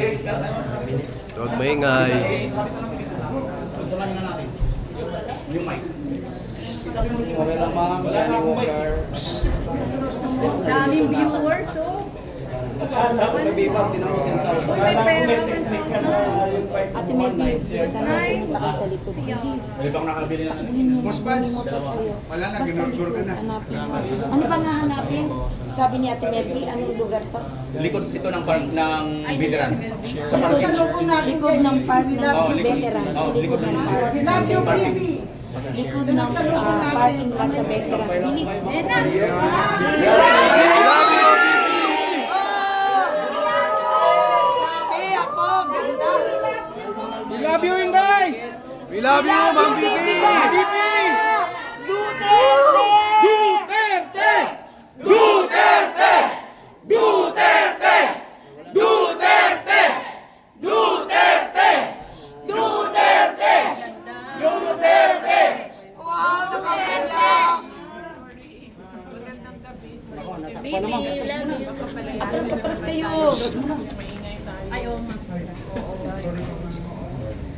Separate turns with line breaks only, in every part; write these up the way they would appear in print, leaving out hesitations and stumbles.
Huwag maingay.
Samahin na natin. Yung mic.
Okay lang ma'am, Johnny Walker.
Daming viewers, oh.
Kabibat, tinawag 10,000.
May pera ka na.
Ate Melby, sana pumunta kayo sa likod. Please.
May bang nakabili na
Buhin mo lang, buhin mo pa kayo. Basta likod, hanapin mo. Ano ba nahanapin? Sabi ni Ate Melby, anong lugar to?
likod ito ng park ng veterans. Sa parking.
Likod ng park ng veterans. Likod ng park ng veterans. Likod ng parking lot sa veterans. Bilis.
We love you, Inday!
We love you, Ma'am Bibi!
Bibi!
Duterte!
Duterte! Duterte! Duterte! Duterte! Duterte! Duterte!
Atras kayo.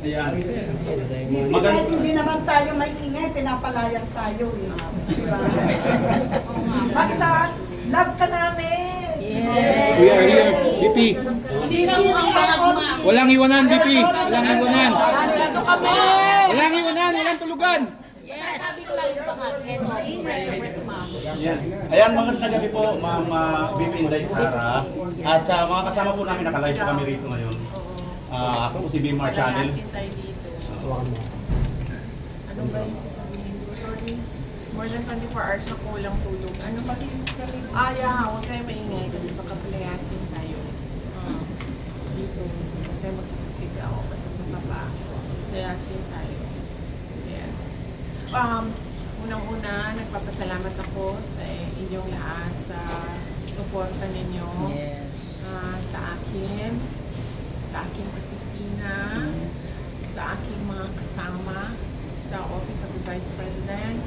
Ayan.
Kahit hindi naman tayo may ingay, pinapalayas tayo. Diba? Basta, love ka namin.
We are here, BP. Walang iwanan, BP. Walang iwanan.
Nandito kami.
Walang iwanan, walang tulugan.
Ayan. Ayan, magandang gabi po, Ma'am Bibi Inday Sara. At sa mga kasama po namin, nakalive po kami rito ngayon. Ako po si Bimar Channel.
Ano ba yung sasabihin ko? Sorry, more than 24 hours na kulang tulog. Ano ba yung huwag tayo maingay kasi baka palayasin tayo. Dito, huwag tayo magsisigaw kasi baka palayasin tayo. Yes. Unang-una, nagpapasalamat ako sa inyong lahat sa suporta ninyo sa akin, sa aking opisina, sa aking mga kasama sa Office of the Vice President,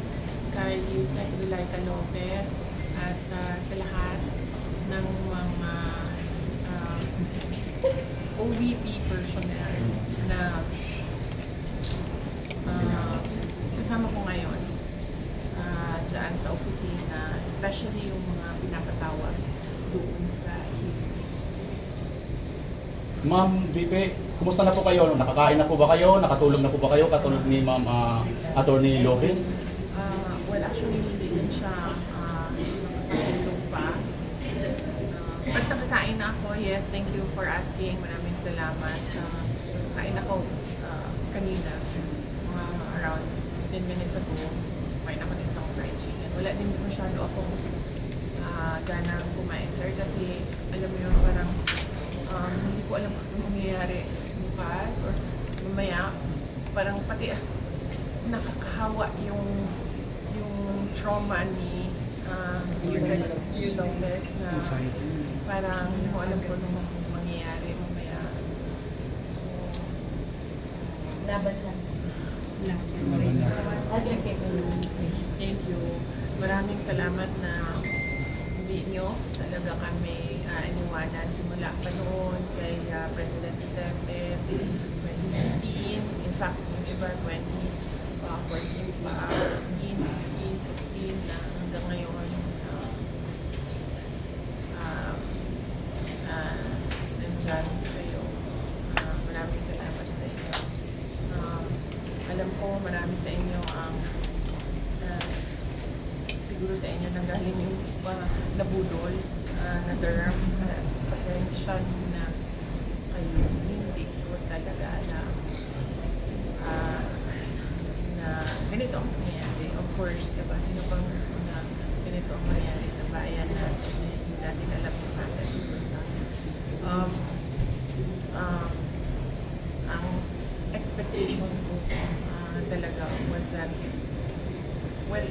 kay Yusek Zulaika Lopez, at sa lahat ng mga OVP personnel na kasama ko ngayon dyan sa opisina, especially yung mga pinapatawag doon sa hearing.
Ma'am Bibi, kumusta na po kayo? Nakakain na po ba kayo? Nakatulog na po ba kayo? Katulog ni Ma'am Attorney Lopez?
Well, actually, hindi din siya nakatulog pa. But nakakain na ako. Yes, thank you for asking. Maraming salamat. Kain ako kanina, mga around 10 minutes ago. Kain ako ng isang fried chicken. Wala din masyado akong ganang kumain, sir. Kasi, alam mo yun, parang hindi ko alam kung mangyayari bukas or mamaya. Parang pati nakakahawa yung trauma ni Yusek Lopez na parang hindi mo alam kung ano mangyayari mamaya.
Laban lang.
Thank you. Maraming salamat na hindi nyo talaga kami iniwanan simula pa noon kay President Duterte 2015. In fact, yung iba 2014 pa, 15, 16 na hanggang ngayon. Nandyan kayo. Maraming salamat sa inyo. Alam ko marami sa inyo ang siguro sa inyo nanggaling yung nabudol na term. Pasensya na kayo. Hindi ko talaga alam na ganito ang mangyayari. Of course, diba, sino pang gusto na ganito ang mangyayari sa bayan natin na hindi natin alam kung saan tayo pupunta. Ang expectation ko talaga was that, well,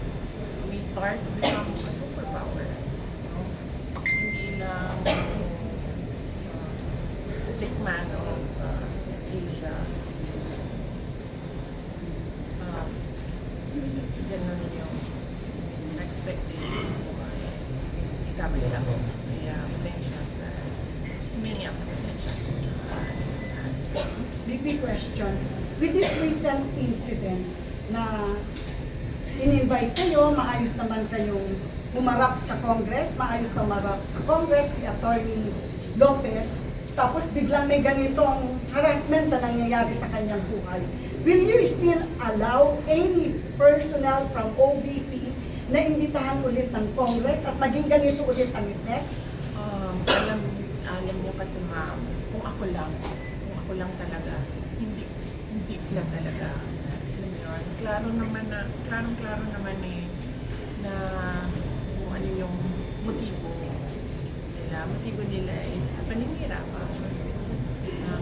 we start to become a superpower. No? Hindi lang the sick man of Asia. Ganun yung expectation ko. Kamali lang. Kaya pasensya sa humingi ako pasensya.
VP question. With this recent incident na in-invite kayo, maayos naman kayong humarap sa Congress, maayos na humarap sa Congress si Attorney Lopez, tapos biglang may ganitong harassment na nangyayari sa kanyang buhay. Will you still allow any personnel from OVP na imbitahan ulit ng Congress at maging ganito ulit ang effect?
Alam niyo kasi ma'am, kung ako lang talaga, hindi lang talaga. Alam niyo, klaro naman na kung ano yung motibo nila is paninirapan.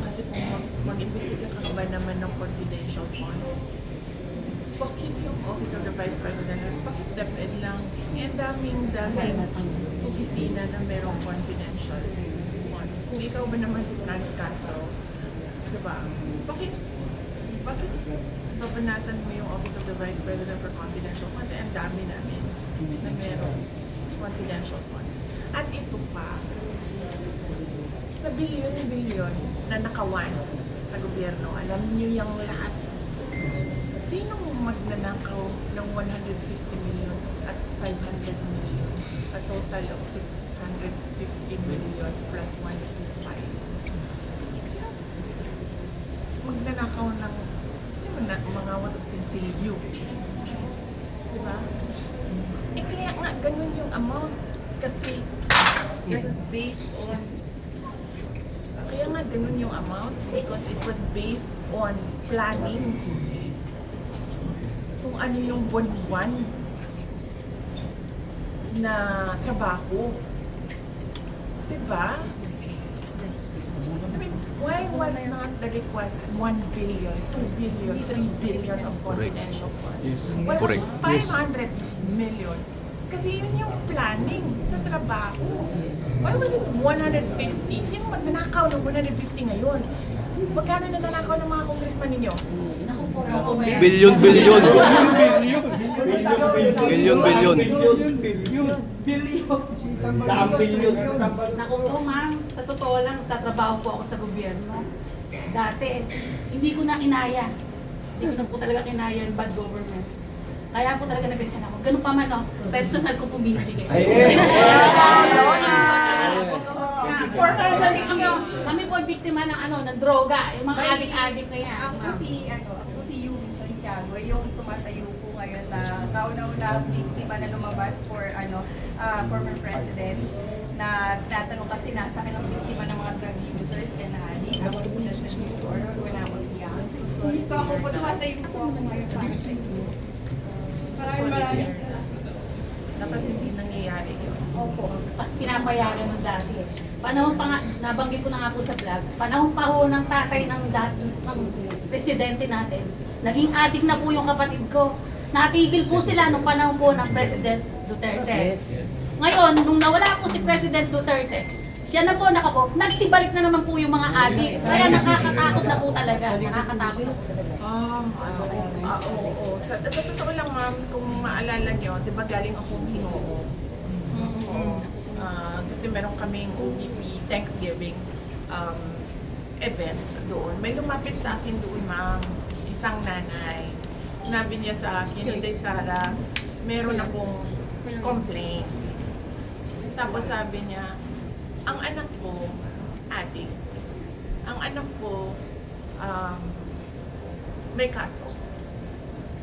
Kasi kung mag-investiga ka ba naman ng confidential funds, bakit yung Office of the Vice President, bakit DepEd lang? Ang daming opisina na merong confidential funds. Kung ikaw ba naman si Franz Castro, diba? Bakit babanatan mo yung Office of the Vice President for confidential funds? Ang dami namin na merong confidential funds. At ito pa, sa bilyon-bilyon na nakawan sa gobyerno, alam niyo yung lahat. Sinong magnanakaw ng 150 million at 500 million? A total of 650 million plus 125. Sino magnanakaw ng mga watog sinsilyo? Diba? Kaya nga, ganun yung amount. Kasi it was based on kaya nga ganun yung amount because it was based on planning kung ano yung buwan-buwan na trabaho. Diba? I mean, why was not the request 1 billion, 2 billion, 3 billion of confidential funds? Why was 500 million? Kasi yun yung planning sa trabaho. Why was it 150? Sino magnanakaw ng 150 ngayon? Magkano nananakaw ng mga congressman ninyo?
Bilyon.
Naku po ma'am, sa totoo lang, tatrabaho po ako sa gobyerno. Dati, hindi ko na kinaya. Hindi ko na po talaga kinaya yung bad government. Kaya po talaga nag-resign ako. Ganun pa man, no? Personal ko po binibigay. For kami po biktima ng droga, yung mga adik-adik na yan.
Ako si Yumi Santiago, yung tumatayo po ngayon na kauna-una biktima na lumabas for former president na tinatanong kasi nasa akin ang biktima ng mga drug users and addict. Ako po na when I was young. So ako po tumatayo po ako ngayon para sa inyo. Maraming
Dapat hindi nangyayari yun.
Opo, kasi sinapayagan ng dati. Panahon pa nga, nabanggit ko na nga po sa vlog, panahon pa ho ng tatay ng presidente natin. Naging adik na po yung kapatid ko. Natigil po sila nung panahon po ng President Duterte. Ngayon, nung nawala po si President Duterte, siya na po nakako, nagsibalik na naman po yung mga adik. Kaya nakakatakot na po talaga. Nakakatakot na po talaga.
Oo. Sa totoo lang ma'am, kung maalala nyo, di ba galing akong Hinoo? Kasi meron kaming OVP Thanksgiving event doon. May lumapit sa akin doon ma'am, isang nanay. Sinabi niya sa akin, Inday Sara, meron akong complaints. Tapos sabi niya, ang anak ko, addict. Ang anak ko, may kaso.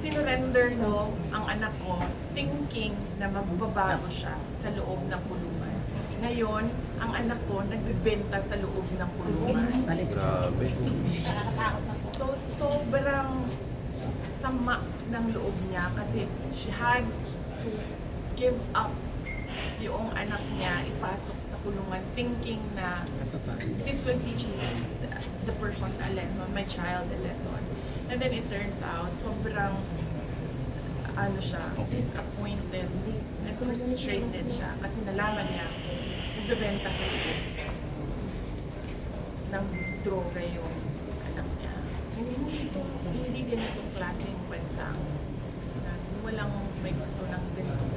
Sinurrender ko ang anak ko thinking na magbabago siya sa loob ng kulungan. Ngayon, ang anak ko nagbebenta sa loob ng kulungan.
Grabe.
So, sobrang sama ng loob niya kasi she had to give up yung anak niya ipasok sa kulungan thinking na this will teach the person a lesson, my child a lesson. And then it turns out, sobrang disappointed and frustrated siya kasi nalaman niya nagbebenta sa loob ng droga yung anak niya. Hindi ganitong klaseng bansa ang gusto natin. Walang may gusto ng ganitong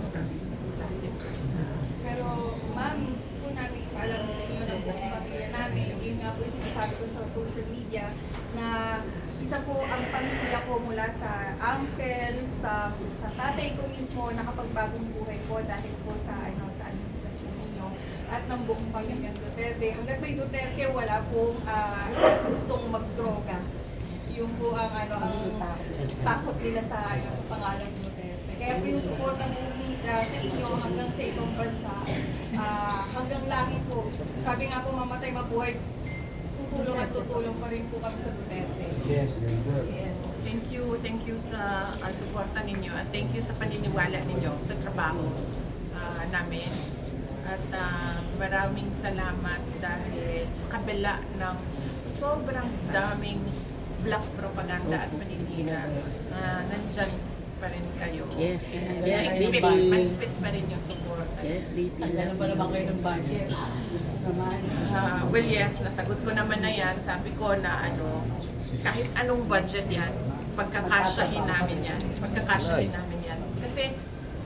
klaseng bansa.
Pero ma'am, gusto po namin ipaalam sa inyo na buong pamilya namin, yun nga po yung sinasabi ko sa social media, na isa po ang pamilya ko mula sa uncle, sa tatay ko mismo, nakapagbagong buhay po dahil po sa administrasyon ninyo at ng buong pamilyang Duterte. Hanggang may Duterte, wala pong gustong magdroga. Yung po ang takot nila sa pangalan Duterte. Kaya po yung suporta po sa inyo hanggang sa ibang bansa, hanggang langit po. Sabi nga po, mamatay mabuhay, tutulong at tutulong pa rin po kami sa Duterte.
Yes, very good.
Yes.
Thank you sa suporta ninyo at thank you sa paniniwala ninyo sa trabaho namin. At maraming salamat dahil sa kabila ng sobrang daming black propaganda at paninira, nandyan pa rin kayo.
Yes,
Mahigpit pa rin yung suporta.
Yes, VP.
Ano ba naman kayo ng budget? Gusto naman.
Well, yes, nasagot ko naman na yan. Sabi ko na kahit anong budget yan, pagkakasyahin namin yan. Pagkakasyahin namin yan. Kasi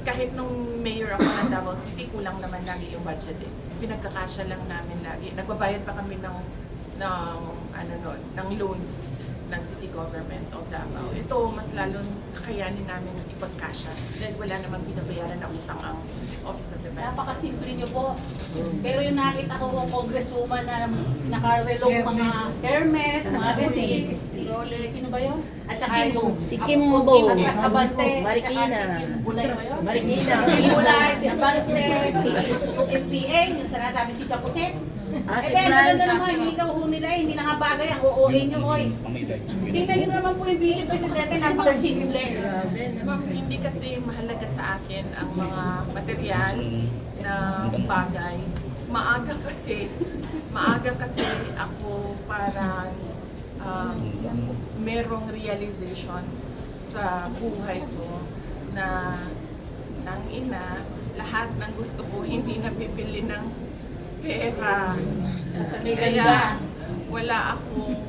kahit nung mayor ako ng Davao City, kulang naman lagi yung budget eh. Pinagkakasya lang namin lagi. Nagbabayad pa kami ng loans ng city government of Davao. Ito, mas lalong kakayanin namin ipagkasya dahil wala namang binabayaran na utang ang Office of the Vice
Napakasimple niyo po. Pero yung nakita ko kung congresswoman na nakarelong mga Hermes, mga ganyan, sino ba yun? At saka yung
Si Kimbo.
Atras Abante,
Marikina.
at saka si Kim Bulay ba yun?
Marikina.
Si Bulay, si Abante, si LPA, yung sinasabi si Chapuset.
Si
Maganda
Franz.
naman, hindi ka ho nila, hindi na nga bagay ang OOA nyo, oy. Tingnan nyo naman po yung Vice Presidente, napakasimple.
Ma'am, hindi kasi mahalaga sa akin ang mga material na bagay. Maaga kasi ako para merong realization sa buhay ko na lahat ng gusto ko hindi nabibili ng pera. Kaya wala akong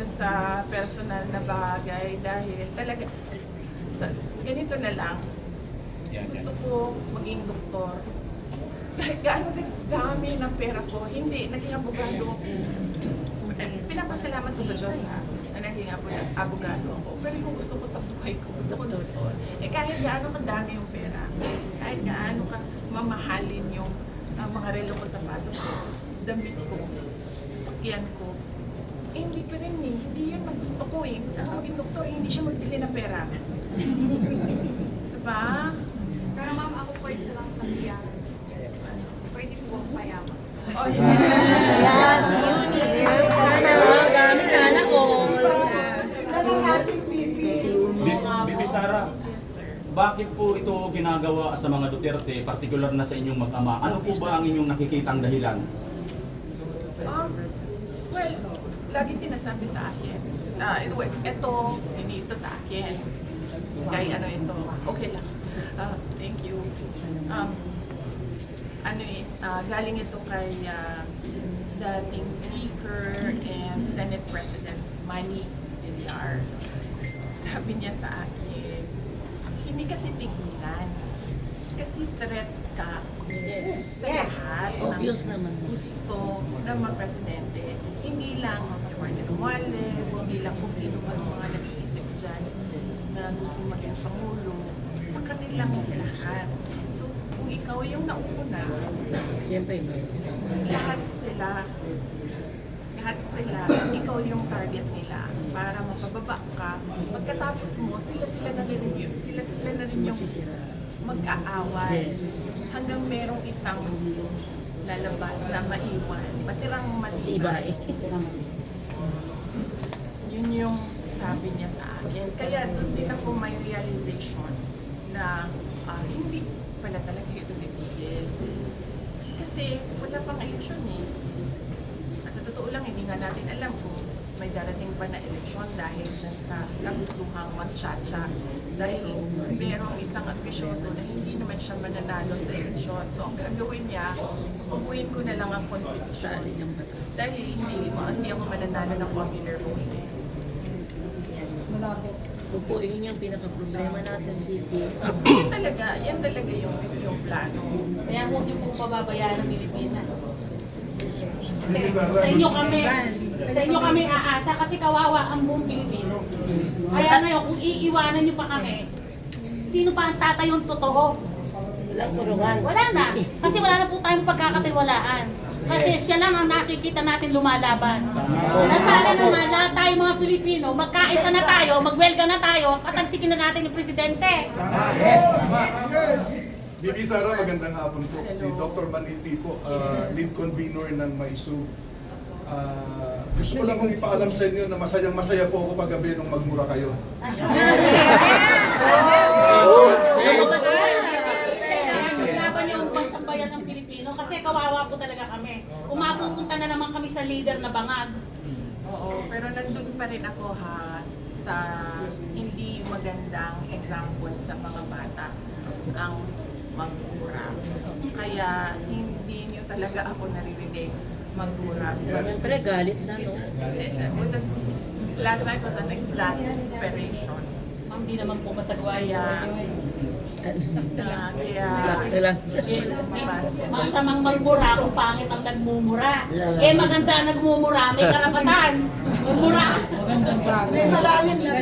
sa personal na bagay dahil talaga ganito na lang. Gusto ko maging doktor. Kahit gaano dami ng pera ko, hindi, naging abogado ako. Pinapasalamat ko sa Diyos na naging abogado ako. Pero yung gusto ko sa buhay ko, gusto ko doktor. Kahit gaano kadami yung pera, kahit gaano ka mamahalin yung mga relo ko, sapatos ko, damit ko, sasakyan ko, hindi pa rin hindi yun ang gusto ko Gusto ko maging doktor, hindi siya magbili ng pera. Diba?
Pero ma'am, ako po isa lang kasiyahan. Pwede po akong payaman.
Oh, yes.
Yes, beauty. Sana all.
Bibi Sara, bakit po ito ginagawa sa mga Duterte, particular na sa inyong mag-ama? Ano po ba ang inyong nakikitang dahilan?
Well, lagi sinasabi sa akin, ito, hindi ito sa akin. Kay ito, okay lang. Thank you. Galing ito kay dating Speaker and Senate President Manny Villar. Sabi niya sa akin, hindi ka titigilan. Kasi threat ka sa lahat
Obvious
ng
naman.
gusto ng mga presidente. Hindi lang Martin Romualdez, hindi lang kung sino man mga nag-iisip dyan na gusto maging Pangulo. Sa kanilang lahat. So, kung ikaw yung nauna,
Siyempre,
lahat sila, ikaw yung target nila para mapababa ka. Pagkatapos mo, sila na rin yung mag-aaway. Hanggang merong isang lalabas na maiwan, matirang matibay. Yun yung sabi niya sa akin. Kaya doon din ako may realization na hindi pala talaga ito titigil. Kasi wala pang eleksyon eh. At sa totoo lang, hindi nga natin alam kung may darating pa na eleksyon dahil dyan sa kagustuhang mag-tsa-tsa. Dahil merong isang ambisyoso na hindi naman siya mananalo sa eleksyon. So ang gagawin niya, pupuin ko na lang ang konstitusyon. Dahil hindi ako mananalo ng popular vote.
Malabo.
Opo, yun yung pinaka-problema natin dito.
Yan talaga yung plano.
Kaya huwag niyo pong pababayaan ng Pilipinas. Sa inyo kami aasa kasi kawawa ang buong Pilipino. Kaya ngayon, kung iiwanan nyo pa kami, sino pa ang tatayong totoo?
Walang kurungan.
Wala na. Kasi wala na po tayong pagkakatiwalaan. Kasi siya lang ang nakikita natin lumalaban. Nasana naman lahat tayo mga Pilipino, magkaisa na tayo, magwelga na tayo, at tagsikin na natin yung presidente.
Bibi Sara, magandang hapon po. Si Dr. Maniti po, lead convener ng MAISU. Gusto ko lang kong ipaalam sa inyo na masayang-masaya po ako paggabi nung magmura kayo.
Laban yung pagsambayan ng Pilipino kasi kawawa po talaga kami. Kung mapupunta na naman kami sa leader na bangag.
Oo, pero nandun pa rin ako ha sa hindi magandang example sa mga bata ang magmura. Kaya hindi niyo talaga ako naririnig magmura.
Siyempre, galit na, no?
Last night was an exasperation.
Ma'am, di naman po masagawa yun.
Kaya
Sakto lang.
Masamang magmura kung pangit ang nagmumura. Maganda ang nagmumura, may karapatan. Magmura.
May malalim na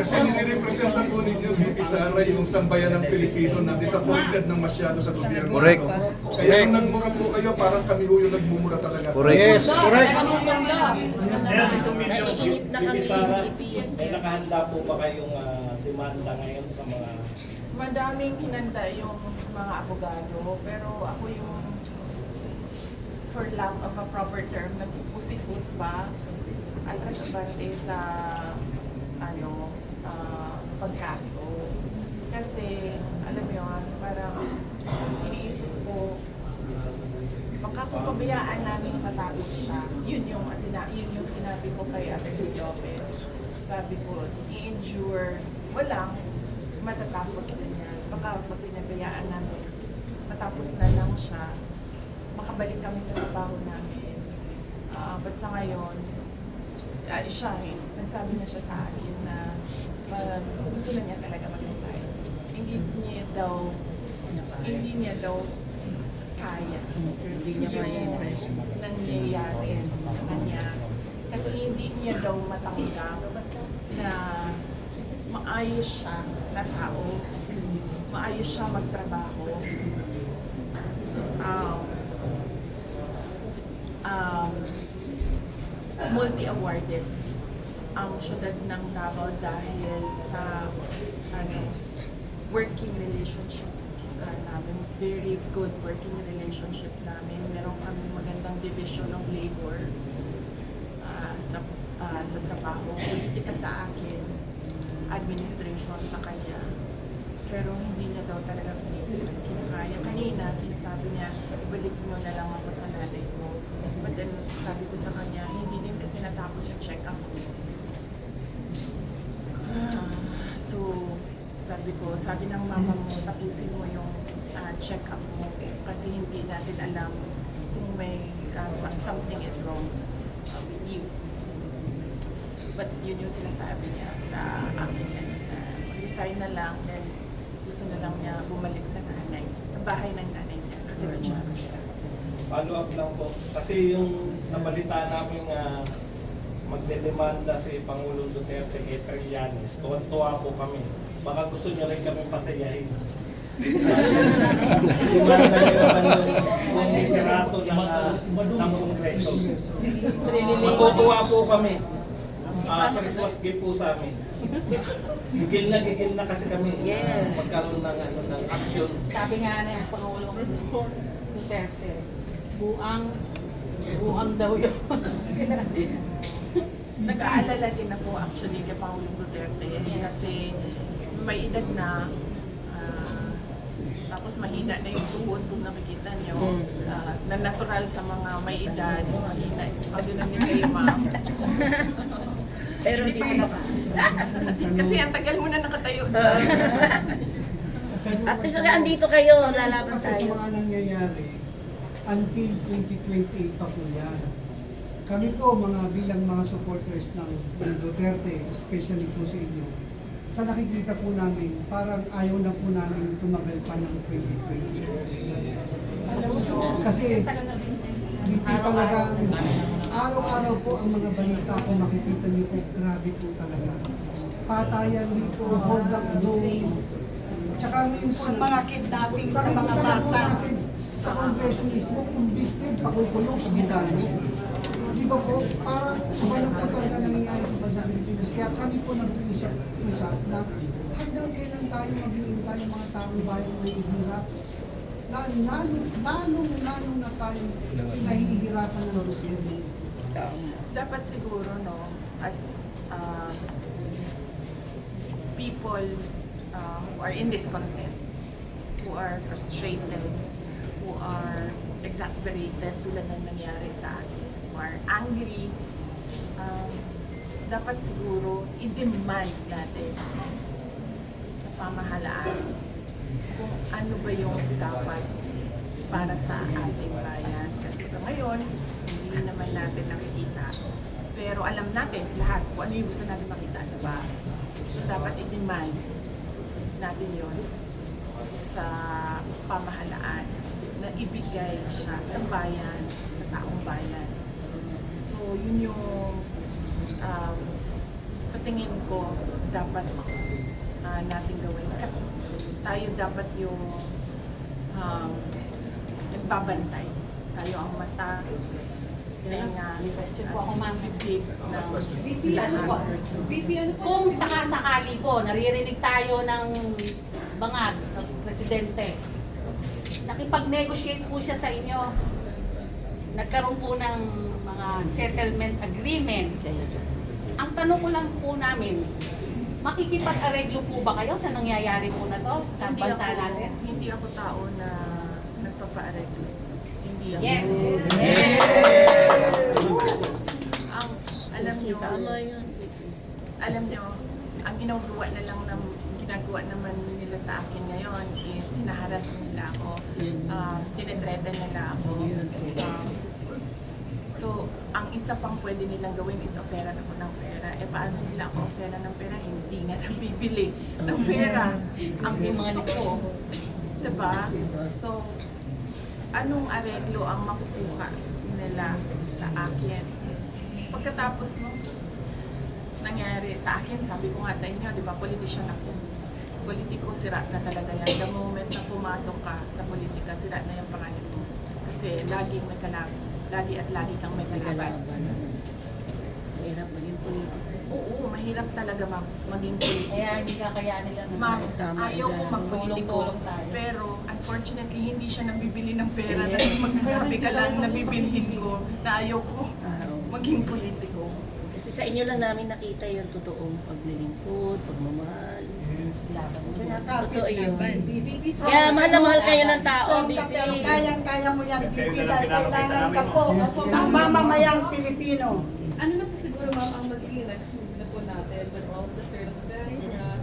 Kasi nire-representan po ninyo, Bibi Sara, yung sambayan ng Pilipino na disappointed ng masyado sa gobyerno.
Correct.
Ito. Kaya nung nagmura po kayo, parang kami ho yung nagmumura talaga.
Correct.
Sir, dito milyon,
Naiinip na kami.
Bibi Sara, may nakahanda po ba kayong demanda ngayon sa mga...
madaming hinanda yung mga abogado, pero ako yung, for lack of a proper term, nagpupusikot pa atras abante sa pagkaso. Kasi, alam mo yun, parang iniisip ko, baka kung pabayaan namin matapos siya, yun yung sinabi ko kay Atty. Lopez. Sabi ko, i-endure, walang matatapos din yan. Baka pag pinabayaan namin, matapos na lang siya, makabalik kami sa trabaho namin. But sa ngayon, siya nagsabi na siya sa akin na gusto na niya talaga mag-resign. Hindi niya daw kaya.
Hindi niya kaya yung pressure.
Nangyayari sa kanya. Kasi hindi niya daw matanggap na maayos siya na tao, maayos siya magtrabaho, multi-awarded ang syudad ng Davao dahil sa working relationship namin, very good working relationship namin. Meron kami magandang division of labor sa trabaho. Politika sa akin, administration sa kanya. Pero hindi niya daw talaga kinakaya. Kanina, sinasabi niya, ibalik mo na lang ako sa nanay ko. But then, sabi ko sa kanya, hindi din kasi natapos yung check-up ko. So, sabi ng mama mo, tapusin mo yung check-up mo kasi hindi natin alam kung may something is wrong with you. But yun yung sinasabi niya sa akin. Resign na lang, then gusto na lang niya bumalik sa nanay, sa bahay ng nanay niya kasi retiro siya.
Follow up lang po. Kasi yung nabalita namin magdedemanda si Pangulong Duterte kay Trillanes, tuwa po kami. Baka gusto niya rin kami pasayahin. Demanda niya naman yung literato ng Kongreso. Matutuwa po kami. Christmas gift po sa amin. Gigil na kasi kami. Magkaroon ng action.
Sabi nga na yung Pangulong Duterte, buang daw yun.
Nag-aalala din ako actually kay Pangulong Duterte kasi may edad na tapos mahina na yung tuhod kung nakikita niyo na natural sa mga may edad, mahina. Pag yun din kayo, ma'am.
Pero hindi pa
Kasi ang tagal mo na nakatayo dyan.
At least andito kayo, lalaban
Kasi sa
tayo.
mga nangyayari, until 2028 pa po yan. Kami po, bilang mga supporters ng Duterte, especially po sa inyo, sa nakikita po namin, parang ayaw na po namin tumagal pa ng 2028. Kasi BP talagang araw-araw po ang mga balita kung makikita niyo po, grabe po talaga. Patayan dito, hold up doon. Tsaka ngayon po,
Yung mga kidnappings ng mga bata.
sa Kongreso mismo, kung district, pakukulong sa Bukano. Di ba po, parang ano po talaga nangyayari sa bansa Pilipinas. Kaya kami po nag-uusap na hanggang kailan tayo maghihintay ng mga taong bayan na ihirap. Lalong na tayo pinahihirapan ng gobyerno.
Dapat siguro, no, as people who are in discontent, who are frustrated, who are exasperated tulad ng nangyari sa akin, who are angry, dapat siguro i-demand natin sa pamahalaan kung ano ba yung dapat para sa ating bayan. Kasi sa ngayon, hindi naman natin nakikita. Pero alam natin lahat kung ano yung gusto natin makita, diba? So dapat i-demand natin yon sa pamahalaan na ibigay siya sa bayan, sa taong bayan. So yun yung sa tingin ko dapat natin gawin. Tayo dapat yung nagbabantay. Tayo ang mata,
May question po ako, ma'am.
bibig ng
VP, ano po? VP, ano po?
Kung sakasakali po, naririnig tayo ng bangag ng presidente, nakipag-negotiate po siya sa inyo, nagkaroon po ng mga settlement agreement. Ang tanong ko lang po namin, makikipag-areglo po ba kayo sa nangyayari po na to sa bansa natin?
Hindi ako tao na nagpapa-areglo. Hindi ako.
Yes.
Ang alam nyo, ang ginagawa naman nila sa akin ngayon is sinaharas nila ako, tinetretan nila ako. So, ang isa pang pwede nilang gawin is offeran ako ng pera. Eh, paano nila ako offeran ng pera? Hindi nga nabibili ng pera. Ang gusto ko. Diba? So, anong areglo ang makukuha nila sa akin? Pagkatapos nung nangyari sa akin, sabi ko nga sa inyo, di ba, politician ako. Politiko, sira na talaga yan. The moment na pumasok ka sa politika, sira na yung pangalan mo. Kasi laging may kalaban. Lagi at lagi kang may kalaban.
Mahirap maging politiko.
Oo, mahirap talaga maging politiko.
Kaya hindi kakayanin lang.
Ma'am, ayaw ko magpolitiko.
Tulong-tulong tayo.
Pero unfortunately, hindi siya nabibili ng pera na magsasabi ka lang na bibilhin ko na ayaw ko maging politiko.
Kasi sa inyo lang namin nakita yung totoong paglilingkod, pagmamahal. Totoo yun. Kaya mahal na mahal kayo ng tao,
Strong ka,
BP.
pero kayang-kaya mo yan, BP, dahil kailangan ka po ng mamamayang Pilipino.
Ano na po siguro, ma'am, ang magiging next move na po natin with all the third events na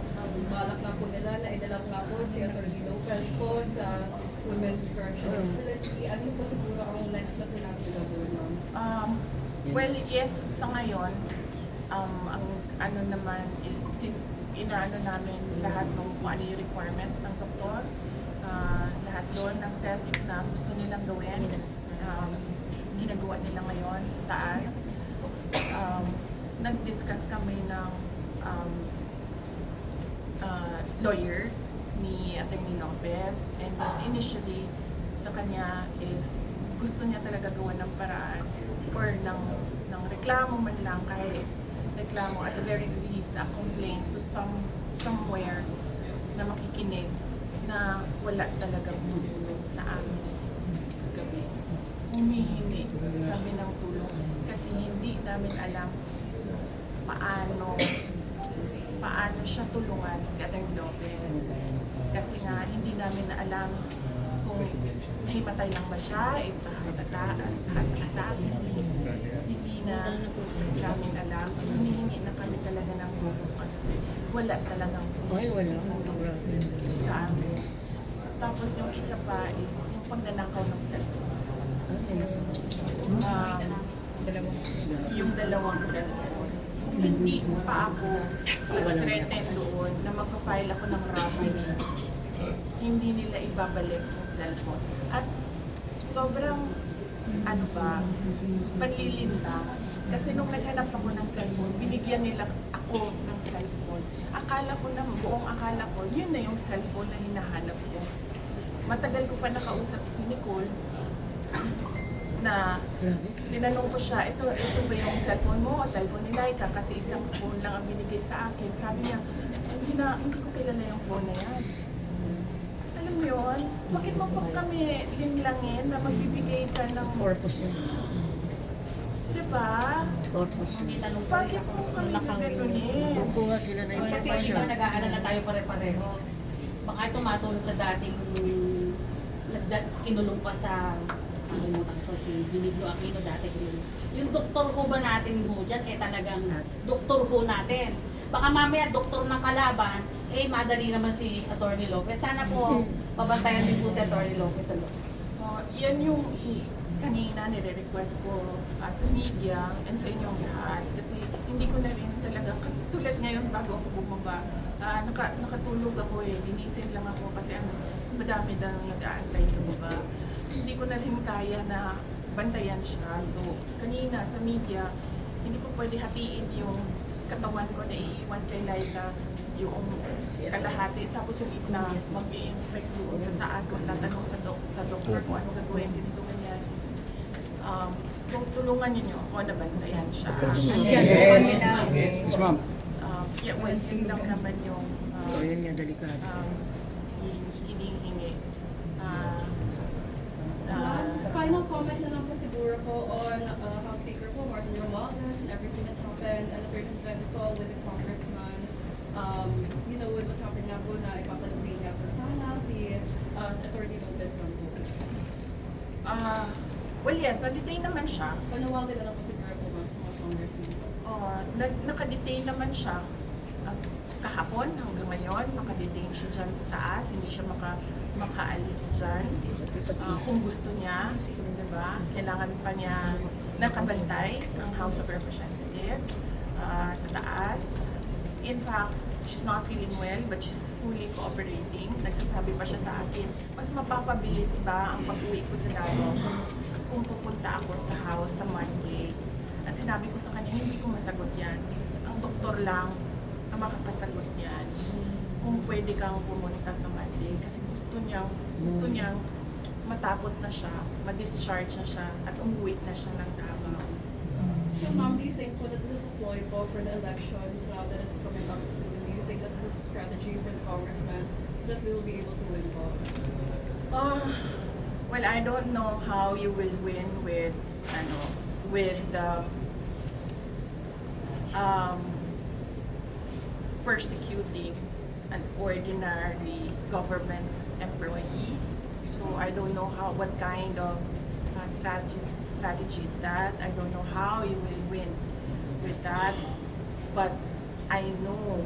balak na po nila na idala nga po si Atty. Lopez po sa Women's Correctional Facility. Ano po siguro ang next na po natin gagawin, ma'am?
Well, yes, sa ngayon, ang ano naman is inaano namin lahat ng kung ano yung requirements ng doktor, lahat doon ng tests na gusto nilang gawin, ginagawa nila ngayon sa taas. Nag-discuss kami ng lawyer ni Atty. Lopez, and initially sa kanya is gusto niya talaga gawa ng paraan or ng reklamo man lang, kahit reklamo at the very least a complaint to somewhere na makikinig na wala talagang tulong sa amin kagabi. Humihingi kami ng tulong kasi hindi namin alam paano siya tulungan si Atty. Lopez. Kasi nga hindi namin alam kung nahimatay lang ba siya, it's a heart assassin. Hindi na namin alam. So, humihingi na kami talaga ng tulong. Wala talagang tulong sa amin. Tapos yung isa pa is yung pagnanakaw ng cellphone. Yung dalawang cellphone. Kung hindi pa ako threaten doon na magpa-file ako ng robbery, hindi nila ibabalik yung cellphone. At sobrang ano ba, panlilinlang. Kasi nung naghanap ako ng cellphone, binigyan nila ako ng cellphone. Buong akala ko, yun na yung cellphone na hinahanap ko. Matagal ko pa nakausap si Nicole na tinanong ko siya, ito ba yung cellphone mo o cellphone ni Laika? Kasi isang phone lang ang binigay sa akin. Sabi niya, hindi ko kilala yung phone na yan. Alam mo yun, bakit mo pa kami linlangin na magbibigay ka ng
Purpose yun.
diba?
Purpose yun.
Hindi tanong pa rin
Bakit
ako.
mo kami gagawin?
Kukuha sila ng
Kasi hindi
information.
ba nag-aalala tayo pare-pareho? Baka tumatulong sa dating kinulong pa sa nakalimutan ko si Benigno Aquino dati rin. Yung doktor ho ba natin mo dyan, talagang doktor ho natin. Baka mamaya doktor ng kalaban, madali naman si Atty. Lopez. Sana po pabantayan din po si Atty. Lopez.
Yan yung kanina nire-request ko sa media and sa inyong lahat. Kasi hindi ko na rin talaga, tulad ngayon bago ako bumaba, nakatulog ako ginising lang ako kasi madami daw nag-aantay sa baba. Hindi ko na rin kaya na bantayan siya. So, kanina sa media, hindi ko pwede hatiin yung katawan ko na iiwan kay Laika yung kalahati. Tapos yung isa, mag-i-inspect doon sa taas, magtatanong sa doktor kung ano gagawin dito ganyan. So, tulungan niyo ako na bantayan siya.
Yes, ma'am.
Well, yun lang naman yung
Yun nga, delikado.
hinihingi.
Final comment na lang po siguro po on House Speaker po Martin Romualdez and everything that happened and the 30 call with the congressman. With what happened nga po na ipapalagay nga po sana si Atty. Lopez lang po.
Well, yes, na-detain naman siya.
Panawagan na lang po siguro po ma'am sa mga congressman.
Naka-detain naman siya. Kahapon hanggang ngayon, naka-detain siya dyan sa taas. Hindi siya makaalis dyan. Kung gusto niya, diba? Kailangan pa niya nakabantay ang House of Representatives sa taas. In fact, she's not feeling well, but she's fully cooperating. Nagsasabi pa siya sa akin, mas mapapabilis ba ang pag-uwi ko sa Davao kung pupunta ako sa house sa Monday? At sinabi ko sa kanya, hindi ko masagot yan. Ang doktor lang ang makakasagot yan. Kung pwede kang pumunta sa Monday. Kasi gusto niyang matapos na siya, ma-discharge na siya, at umuwi na siya ng Davao.
So ma'am, do you think po that this is a ploy po for the elections now that it's coming up soon? Do you think that this is a strategy for the congressman so that we will be able to win po?
Well, I don't know how you will win with persecuting an ordinary government employee. So I don't know what kind of strategy is that. I don't know how you will win with that. But I know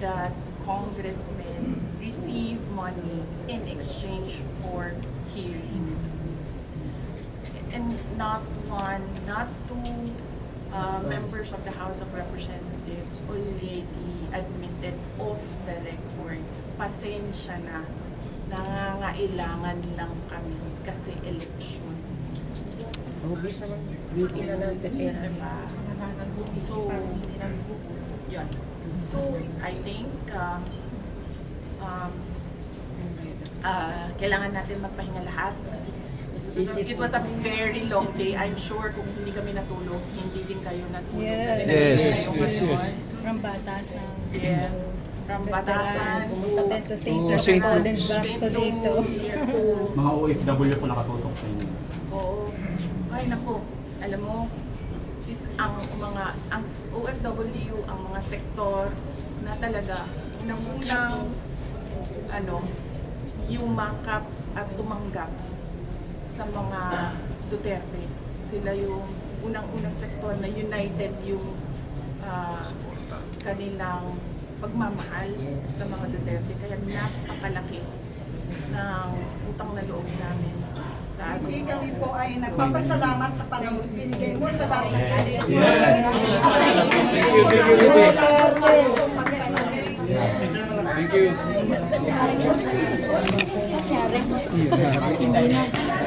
that congressmen receive money in exchange for hearings. And not one, not two members of the House of Representatives already admitted off the record. Pasensya na, nangangailangan lang kami kasi election.
Obvious naman, beauty na ng pera.
Diba? So, yun. So, I think kailangan natin magpahinga lahat kasi it was a very long day. I'm sure kung hindi kami natulog, hindi din kayo natulog. Kasi
Yes.
From Batasan.
Yes. From Batasan
Pumunta din to St.
Oh,
Luke's
St.
po, then
Luke's.
back to dito.
Mga OFW po nakatutok sa inyo.
Oo. Ay, naku. Alam mo, ang OFW, ang mga sektor na talaga unang-unang yumakap at tumanggap sa mga Duterte. Sila yung unang-unang sektor na united yung kanilang pagmamahal sa mga Duterte. Kaya napakalaki ng utang na loob namin sa ating
Kami po ay nagpapasalamat sa panahon binigay mo sa lahat ng
Thank you.
Nangyari.